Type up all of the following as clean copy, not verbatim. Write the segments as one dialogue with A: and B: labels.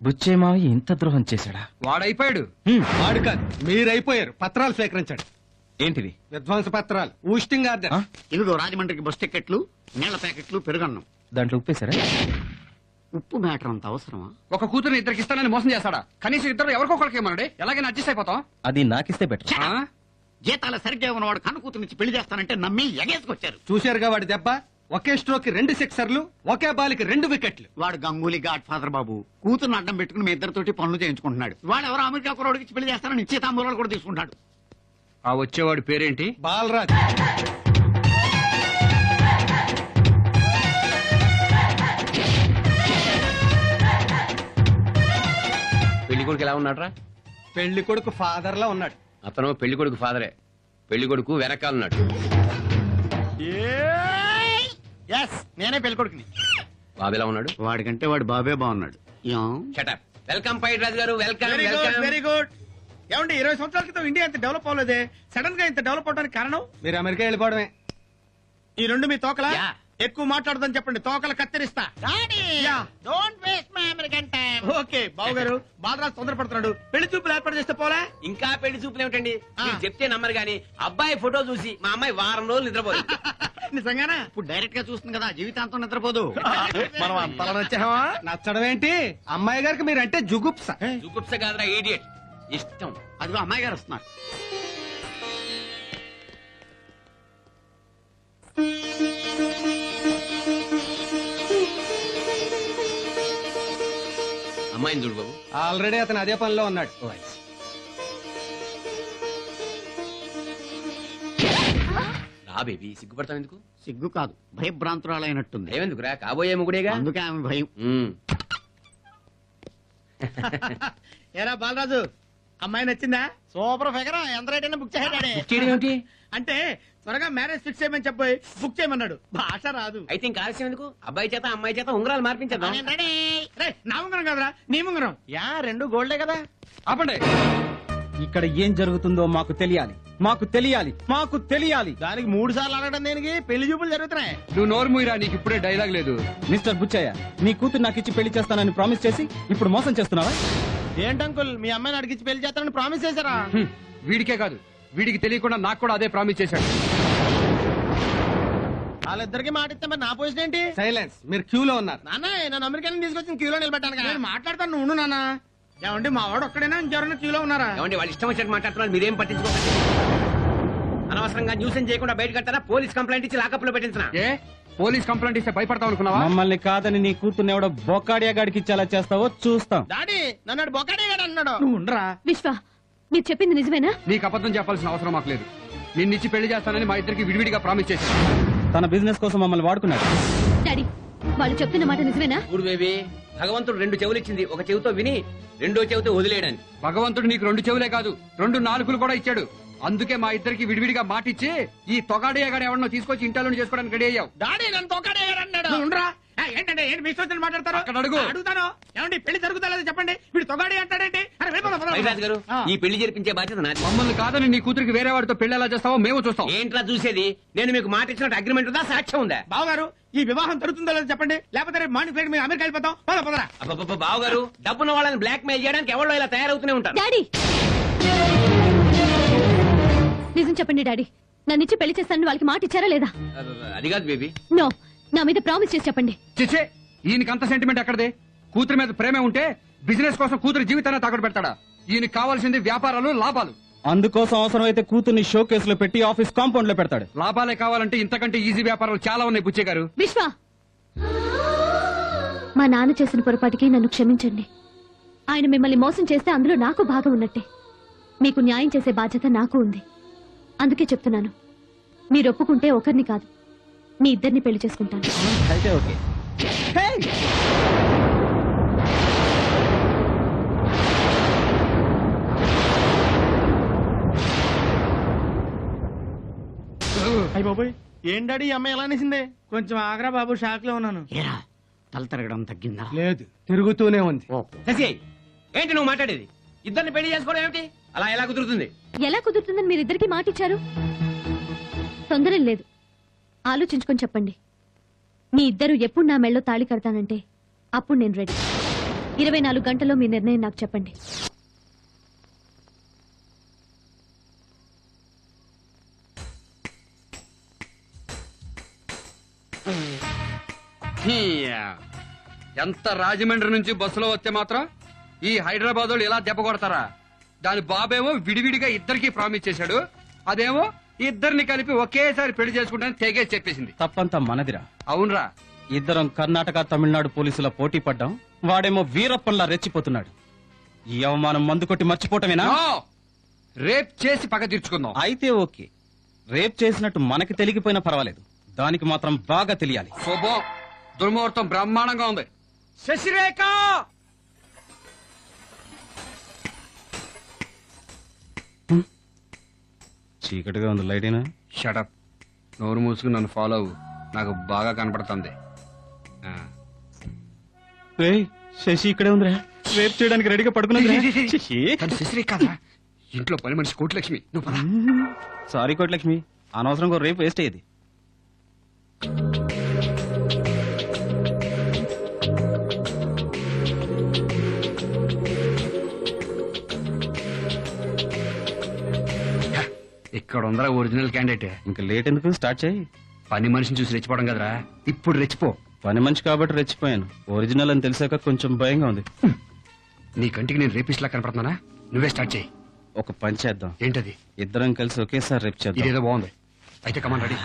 A: బుచ్చే మావయ్య ఇంత ద్రోహం చేశాడా?
B: వాడైపోయాడు. వాడు కాదు, మీరైపోయారు. పత్రాలు సేకరించండి.
A: ఏంటిది?
B: విధ్వంస పత్రాలు, ఊస్టింగ్ ఆర్డర్.
C: ఇదిగో రాజమండ్రికి బస్ టికెట్లు, నీళ్ల ప్యాకెట్లు, పెరుగన్నం.
A: దాంట్లో ఉప్పేశారా?
C: ఉప్పు మ్యాటర్ అంత అవసరమా?
B: ఒక కూతురు ఇద్దరికి ఇస్తానని మోసం చేస్తాడా? కనీసం ఇద్దరు ఎవరికొకరికి ఏమన్నాడే? ఎలాగైనా అడ్జస్ట్ అయిపోతాం.
A: అది నాకిస్తే బెటర్.
C: జీతాల సరిగ్గా ఉన్నవాడు కన్ను కూతురునిచ్చి పెళ్లి చేస్తానంటే నమ్మి ఎగేసుకొచ్చారు.
B: చూశారుగా వాడి దెబ్బ. ఒకే స్ట్రోక్ 2 సిక్సర్లు, ఒకే బాల్కి 2 వికెట్లు.
C: వాడు గంగూలీ గాడ్ ఫాదర్ బాబు. కూతురుని అడ్డం పెట్టుకుని మీ ఇద్దరితోటి పనులు చేయించుకుంటున్నాడు. వాడు ఎవరో అమెరికా కురవాడికి పెళ్లి చేస్తానని నిశ్చితాంబూలాలు కూడా తీసుకుంటాడు.
B: ఆ వచ్చేవాడి పేరేంటి? బాలరాజ్.
D: పెళ్లి కొడుకు ఎలా ఉన్నాడ్రా?
B: పెళ్లి కొడుకు ఫాదర్ లా ఉన్నాడు.
D: అతను పెళ్లి కొడుకు ఫాదరే. పెళ్లి కొడుకు వెనకాలన్నాడు.
C: నేనే పెళ్లి కొడుకుని.
D: బాబు ఎలా ఉన్నాడు?
C: వాడికంటే వాడు బాబే బాగున్నాడు.
D: షటప్. వెల్కమ్ పైట్ రాజు గారు. Welcome welcome.
E: Very good. ఏమండి 20 సంవత్సరాల క్రితం ఇండియా ఇంత డెవలప్ అవ్వలేదే, సడన్ గా ఇంత డెవలప్ అవడానికి కారణం?
B: మీరు అమెరికా వెళ్ళిపోవడమే.
E: ఈ రెండు మీ తోకలా?
D: Yeah.
E: ఎక్కువ మాట్లాడదని చెప్పండి, తోకలు కత్తిరిస్తా. ఓకే బాబు గారు, బాలరాజు తొందరపడుతున్నాడు. పెళ్లి చూపులు ఏర్పాటు చేస్తే పోలే?
D: ఇంకా పెళ్లి చూపులు ఏమిటండి? మీరు చెప్తే నమ్మరు గాని అబ్బాయి ఫోటో చూసి మా అమ్మాయి వారం రోజులు నిద్రపోయింది.
E: నిజంగానా?
C: ఇప్పుడు డైరెక్ట్ గా చూస్తుంది కదా, జీవితాంతం నిద్రపోదు.
E: మనం అంతలా నచ్చావా?
B: నచ్చడం ఏంటి? అమ్మాయి గారికి మీరంటే జుగుప్స.
D: జుగుప్స కాదురా, ఇడియట్. ఇష్టం.
C: అదిగో అమ్మాయి గారు వస్తున్నారు.
D: అమ్మాయిని చూడు బాబు.
B: ఆల్రెడీ అతను అదే పనిలో ఉన్నాడు.
D: రా బేబీ, సిగ్గుపడతావు ఎందుకు?
C: సిగ్గు కాదు, భయభ్రాంతురాలైనట్టుంది.
D: ఏమెందుకురా, కాబోయే ముగుడేగా.
C: అందుకే ఆమె భయం.
E: ఏరా బాలరాజు, అమ్మాయి నచ్చిందా? Super figure. ఎంత రేట్ అయినా బుక్ చేయాలి. అంటే త్వరగా మ్యారేజ్ ఫిక్స్ చేయమని చెప్పి బుక్ చేయమన్నాడు. భాష రాదు.
D: అయితే ఇంకా ఆలస్యం ఎందుకు? అబ్బాయి చేత అమ్మాయి చేత ఉంగరాలు మార్పించేద్దాం.
E: రేయ్, నా ఉంగరం కదరా, నీ ఉంగరం. యా, 2 గోల్డే కదా.
B: ఆపండి.
A: ఇక్కడ ఏం జరుగుతుందో మాకు తెలియాలి, మాకు తెలియాలి, మాకు తెలియాలి.
E: దానికి 3 సార్లు అడగడం దేనికి? పెళ్లి చూపులు జరుగుతున్నాయి.
B: నువ్వు నోరు మూయరా, నీకు ఇప్పుడే డైలాగ్ లేదు.
A: మిస్టర్ బుచ్చయ్య, నీ కూతురు నాకు ఇచ్చి పెళ్లి చేస్తానని ప్రామిస్ చేసి ఇప్పుడు మోసం చేస్తున్నావా?
E: ఏంటంకుల్, మీ అమ్మాయిని అడిగిచ్చి పెళ్లి చేస్తానని ప్రామిస్ చేశారా?
B: వీడికే కాదు, వీడికి తెలియకుండా నాకు కూడా అదే ప్రామిస్ చేశాడు.
E: వాళ్ళిద్దరికి మాట ఇస్తే మరి నా పొజిషన్ ఏంటి?
B: సైలెన్స్. మీరు క్యూలో ఉన్నారు.
E: నాన్న, నన్ను అమెరికా తీసుకొచ్చి క్యూలో నిలబెట్టాను. నేను మాట్లాడతాను, నువ్వు ఉండు నాన్న. ఏమండి, మా వాడు ఒక్కడైనా ఇంకెవరైనా క్యూలో ఉన్నారా?
D: ఏమండి, వాళ్ళు ఇష్టం వచ్చినట్టు మాట్లాడుతున్నారు, మీరేం పట్టించుకోకండి. అనవసరంగా న్యూసెన్స్ చేయకుండా బయట కట్టారా? పోలీస్ కంప్లైంట్ ఇచ్చి లాకప్ లో పెట్టించిన.
B: ఏ పోలీస్ కంప్లైంట్ ఇస్తే భయపడతావు అనుకున్నావా?
A: మమ్మల్ని కాదని నీ కూతుర్ని ఎవడో బొక్కాడియా గాడికి ఇచ్చేలా చేస్తావో చూస్తాం.
E: డాడీ, నన్ను బొక్కడే అన్నాడు. నువ్వు ఉండరా?
F: విశ్వ, మీరు చెప్పింది నిజమేనా?
B: నీకు అబద్ధం చెప్పాల్సిన అవసరం మాకు లేదు. నిన్నిచ్చి పెళ్లి చేస్తానని మా ఇద్దరికి విడివిడిగా ప్రామిస్ చేశాను.
A: తన బిజినెస్ కోసం మమ్మల్ని వాడుకున్నాడు.
F: డాడీ, వాళ్ళు చెప్తున్న మాట నిజమేనా?
D: చూడు బేబీ, భగవంతుడు 2 చెవులు ఇచ్చింది. ఒక చెవితో విని రెండో చెవితో వదిలేయడానికి.
B: భగవంతుడు నీకు 2 చెవులే కాదు, 2 నాలుకలు కూడా ఇచ్చాడు. అందుకే మా ఇద్దరికి విడివిడిగా మాటిచ్చి ఈ తొగాడేయగాడు ఎవరినో తీసుకొచ్చి ఇంట్లో చేసుకోవడానికి రెడీ అయ్యావు.
E: డాడీ, నన్ను తొక్కడే అన్నాడు. నువ్వు ఉండరా? ఏంటంటే ఏంటి మీ సోచన మాట్లాడతారు?
B: అక్కడ అడుగు.
E: అడుగుతాను. ఏమండి, పెళ్లి జరుగుతా లేదా చెప్పండి. వీడు తొగాడి అంటాడేంటి? అరే
D: వైరాజ్ గారు, ఈ పెళ్లి జరిపించే బాధ్యత నాది.
B: మమ్మల్ని కాదని నీ కూతురికి వేరే వాడితో పెళ్లి ఎలా చేస్తావో మేము చూస్తాం.
D: ఏంట్రా చూసేది? నేను మీకు మాట ఇచ్చినట్టు అగ్రిమెంట్ ఉందా, సాక్ష్యం ఉందా?
E: బావగారు, ఈ వివాహం జరుగుతుందో లేదో చెప్పండి, లేకపోతే రేపు మార్నింగ్ ఫ్లైట్ మీరు అమెరికా వెళ్ళిపోతాం. పదరా.
D: అబ్బబ్బబ్బ, బావగారు, డబ్బున్న వాళ్ళని బ్లాక్ మెయిల్ చేయడానికి ఎవరో ఇలా తయారవుతూనే ఉంటారు.
F: డాడీ, నిజం చెప్పండి డాడీ. నన్ను ఇచ్చి పెళ్లి చేస్తానని వాళ్ళకి మాట ఇచ్చారా లేదా?
D: అది కాదు బేబీ.
F: నో, నా మీద ప్రామిస్ చేసి చెప్పండి.
B: చిచ్చే, ఈయనకి అంత సెంటిమెంట్ ఎక్కడదే? కూతురు మీద ప్రేమే ఉంటే బిజినెస్ కోసం కూతురు జీవితాన్ని తాకట్టు పెడతాడా? ఈయనకి కావాల్సింది వ్యాపారాలు, లాభాలు.
A: అందుకోసం అవసరమైతే కూతుర్ని షో కేసులో పెట్టి ఆఫీస్ కాంపౌండ్ లో పెడతాడు.
B: లాభాలే కావాలంటే ఇంతకంటే ఈజీ వ్యాపారాలు చాలా ఉన్నాయి బుచ్చే గారు.
F: విశ్వ, మా నాన్న చేసిన పొరపాటికి నన్ను క్షమించండి. ఆయన మిమ్మల్ని మోసం చేస్తే అందులో నాకు భాగం ఉన్నట్టే. మీకు న్యాయం చేసే బాధ్యత నాకు ఉంది. అందుకే చెప్తున్నాను, మీరు ఒప్పుకుంటే ఒకరిని కాదు, మీ ఇద్దరిని పెళ్లి చేసుకుంటాను.
A: అయితే ఓకే.
E: అయ్య బాబోయ్, ఏం డాడీ ఈ అమ్మాయి ఎలా అనేసిందే? కొంచెం ఆగ్రా బాబు, షాక్ లో ఉన్నాను.
C: ఏరా, తల తిరగడం తగ్గిందా?
B: లేదు, తిరుగుతూనే ఉంది.
D: శశి, ఏంటి నువ్వు మాట్లాడేది? ఇద్దరిని పెళ్లి చేసుకోవడం ఏమిటి? అలా ఎలా కుదురుతుంది?
F: ఎలా కుదురుతుందని మీరిద్దరికి మాట ఇచ్చారు? తొందర లేదు, ఆలోచించుకొని చెప్పండి. మీ ఇద్దరు ఎప్పుడు నా మెళ్ళో తాళి కడతానంటే అప్పుడు నేను రెడీ. 24 గంటల్లో మీ నిర్ణయం నాకు చెప్పండి.
B: హీయా. ఎంత రాజమండ్రి నుంచి బస్సులో వస్తే మాత్రం ఈ హైదరాబాద్ వాళ్ళు ఇలా దెబ్బ కొడతారా? దాని బాబేమో విడివిడిగా ఇద్దరికి ప్రామిస్ చేశాడు, అదేమో ఇద్దరిని కలిపి ఒకేసారి పెళ్లి చేసుకుంటానని తెగేసి చెప్పేసింది.
A: తప్పంతా మనదిరా.
B: అవునరా,
A: ఇద్దరం కర్ణాటక తమిళనాడు పోలీసుల పోటీ పడ్డాం. వాడేమో వీరప్పన్లా రెచ్చిపోతున్నాడు. ఈ అవమానం మందు కొట్టి మర్చిపోవటమేనా?
B: నో! రేప్ చేసి పగ తీర్చుకుందాం.
A: అయితే ఓకే, రేప్ చేసినట్టు మనకి తెలిగిపోయినా పర్వాలేదు, దానికి మాత్రం బాగా తెలియాలి.
B: శుభం. దుర్ముహూర్తం బ్రహ్మాండంగా ఉంది.
D: శశిరేఖ
A: చీకటిగా ఉంది, లైటేనా?
B: షటప్. నోరు మూసుకుని నన్ను ఫాలో అవ్వు, నాకు బాగా కనపడుతుంది. ఆ.
A: రేయ్, శశి ఇక్కడే ఉందిరా. రేప్ చేయడానికి రెడీగా పడుకున్నది.
B: తను శశిరేఖ కాదా? ఇంట్లో పని మనిషి కోటిలక్ష్మి. నువ్వు పద.
A: సారీ కోట్లక్ష్మి, అనవసరంగా రేపు వేస్ట్ అయ్యేది.
B: ఇక్కడ ఉందరా ఒరిజినల్ క్యాండిడేట్.
A: ఇంకా లేట్ ఎందుకు, స్టార్ట్ చేయి.
B: పని మనిషిని చూసి రెచ్చిపోవడం కదరా, ఇప్పుడు రెచ్చిపో.
A: పని మనిషి కాబట్టి రెచ్చిపోయాను, ఒరిజినల్ అని తెలిసాక కొంచెం భయంగా ఉంది.
B: నీ కంటికి నేను రేపిస్ట్లా కనపడుతున్నానా? నువ్వే స్టార్ట్ చేయి.
A: ఒక పని చేద్దాం.
B: ఏంటది?
A: ఇద్దరం కలిసి ఒకేసారి రేపు చేద్దాం.
B: ఇదేదో బాగుంది. అయితే కమాన్, రెడీ.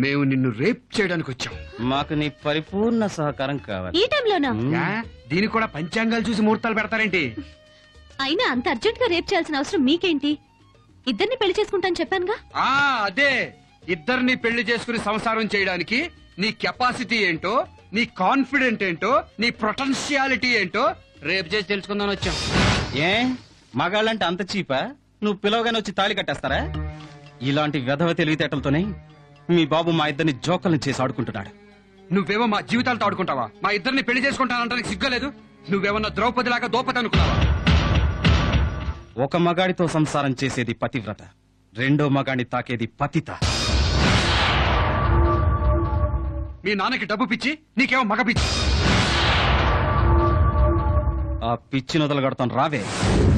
B: మేము నిన్ను రేప్ చేయడానికి వచ్చాం.
A: మాకు నీ పరిపూర్ణ సహకారం కావాలి.
F: ఈ టైంలోనా?
B: యా? దీనికి కూడా పంచాంగాలు చూసి ముహూర్తాలు పెడతారేంటి?
F: అయినా అంత అర్జెంట్ గా రేప్ చేయాల్సిన అవసరం మీకేంటి? ఇద్దరిని పెళ్లి చేసుకుంటాను చెప్పానుగా.
B: ఆ అదే, ఇద్దరిని పెళ్లి చేసుకుని సంసారం చేయడానికి నీ కెపాసిటీ ఏంటో, నీ కాన్ఫిడెంట్ ఏంటో, నీ పొటెన్షియాలిటీ ఏంటో రేపు చేసి తెలుసుకుందాం వచ్చాం.
A: ఏ మగాళ్ళంటే అంత చీపా? నువ్వు పిలవగానే వచ్చి తాళి కట్టేస్తారా? ఇలాంటి వెధవ తెలివితేటలతోనే మీ బాబు మా ఇద్దరిని జోకల్ని చేసి ఆడుకుంటున్నాడు.
B: నువ్వేమో మా జీవితాలతో ఆడుకుంటావా? మా ఇద్దరిని పెళ్లి చేసుకుంటానంటానికి సిగ్గులేదు? నువ్వేమన్నా ద్రౌపదిలాగా దోపతి అనుకున్నావా?
A: ఒక మగాడితో సంసారం చేసేది పతివ్రత, రెండో మగాడిని తాకేది పతిత.
B: మీ నాన్నకి డబ్బు పిచ్చి, నీకేమో మగ పిచ్చి.
A: ఆ పిచ్చి నొదలగడతాను, రావే.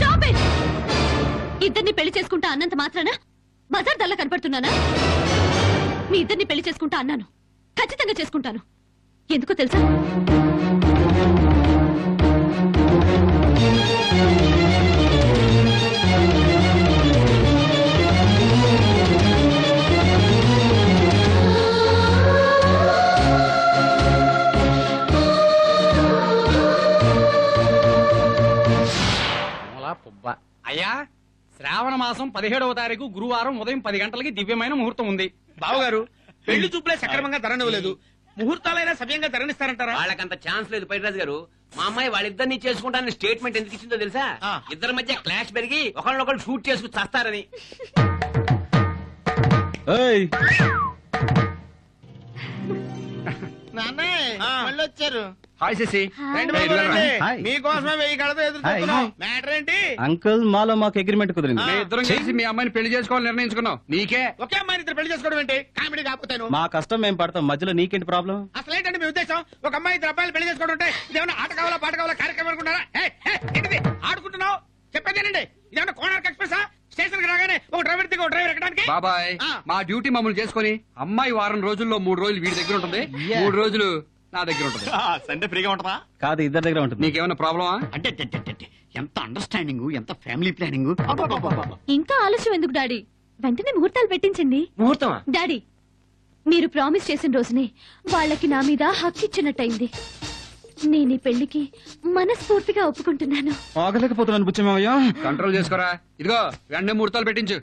F: Stop it! ఇద్దరిని పెళ్లి చేసుకుంటా అన్నంత మాత్రాన బజార్ దల్లా కనపడుతున్నానా? మీ ఇద్దరిని పెళ్లి చేసుకుంటా అన్నాను, ఖచ్చితంగా చేసుకుంటాను. ఎందుకో తెలుసా?
E: అయ్యా, శ్రావణ మాసం 17వ తారీఖు గురువారం ఉదయం 10 గంటలకి దివ్యమైన ముహూర్తం ఉంది. బావగారు, పెళ్లి చూపులే సక్రమంగా తరనివ్వలేదు, ముహూర్తాలైనా సవ్యంగా తరణిస్తారంటారా?
D: వాళ్ళకంత ఛాన్స్ లేదు పైరాజు గారు. మా అమ్మాయి వాళ్ళిద్దరిని చేసుకుంటానని స్టేట్మెంట్ ఎందుకు ఇచ్చిందో తెలుసా? ఇద్దరి మధ్య క్లాష్ పెరిగి ఒకళ్ళొకళ్ళు షూట్ చేసుకుని చేస్తారని.
A: ఏయ్,
E: వచ్చారు.
B: హాయ్ శశి.
E: రండి
B: రేయ్,
E: బాబు,
B: ఇదిగోరా.
E: రండి.
A: హాయ్.
E: మీకోసమే 1000 కడతో ఎదురు
A: హాయ్,
E: చూస్తున్నాం.
A: హాయ్.
E: మ్యాటర్ ఏంటి?
A: అంకుల్, మాలో మాకు అగ్రిమెంట్ కుదిరింది.
B: మీ ఇద్దరం కలిసి మీ అమ్మాయిని పెళ్లి చేసుకోవాలని నిర్ణయించుకున్నాం. నీకే
E: ఒకే అమ్మాయిని ఇద్దరు పెళ్లి చేసుకోవడం ఏంటి? కామెడీ కాకపోతాను.
A: మా కష్టం మేము పడతాం, మధ్యలో నీకేంటి ప్రాబ్లం?
E: అసలు ఏంటంటే మీ ఉద్దేశం? ఒక అమ్మాయి ఇద్దరు అబ్బాయిలు పెళ్లి చేసుకోవడం అంటే ఇదేమన్నా ఆట కావాలా పాట కావాలా కార్యక్రమం అనుకుంటారా? ఏంటిది ఆడుకుంటున్నావు? చెప్పేదేనండి, ఇదేమన్నా కోణార్క్ ఎక్స్ప్రెస్? స్టేషన్ కి రాగానే ఒక డ్రైవర్ దిగి ఒక డ్రైవర్ ఎక్కడానికి?
B: బాబాయ్, మా డ్యూటీ మమ్మల్ని చేసుకొని అమ్మాయి వారం రోజుల్లో 3 రోజులు వీడి దగ్గర ఉంటుంది, 3 రోజులు నా దగ్గర ఉంటుంది.
C: సండే ఫ్రీగా ఉంటుందా?
A: కాదు, ఇద్దరి దగ్గర ఉంటుంది.
B: నీకేమైనా ప్రాబ్లమా?
C: అంటే ఎంత అండర్స్టాండింగ్, ఎంత ఫ్యామిలీ ప్లానింగ్.
F: ఇంకా ఆలస్యం ఎందుకు డాడీ? వెంటనే ముహూర్తాలు పెట్టించండి.
D: ముహూర్తమా?
F: డాడీ, మీరు ప్రామిస్ చేసిన రోజునే వాళ్ళకి నా మీద హక్కు ఇచ్చినట్టయింది. నేను ఈ పెళ్లికి మనస్ఫూర్తిగా ఒప్పుకుంటున్నాను.
A: ఆగలేకపోతున్నాను బుచ్చమావయ్య.
B: కంట్రోల్ చేసుకోరా. ఇదిగో వెంటనే ముహూర్తాలు పెట్టించు.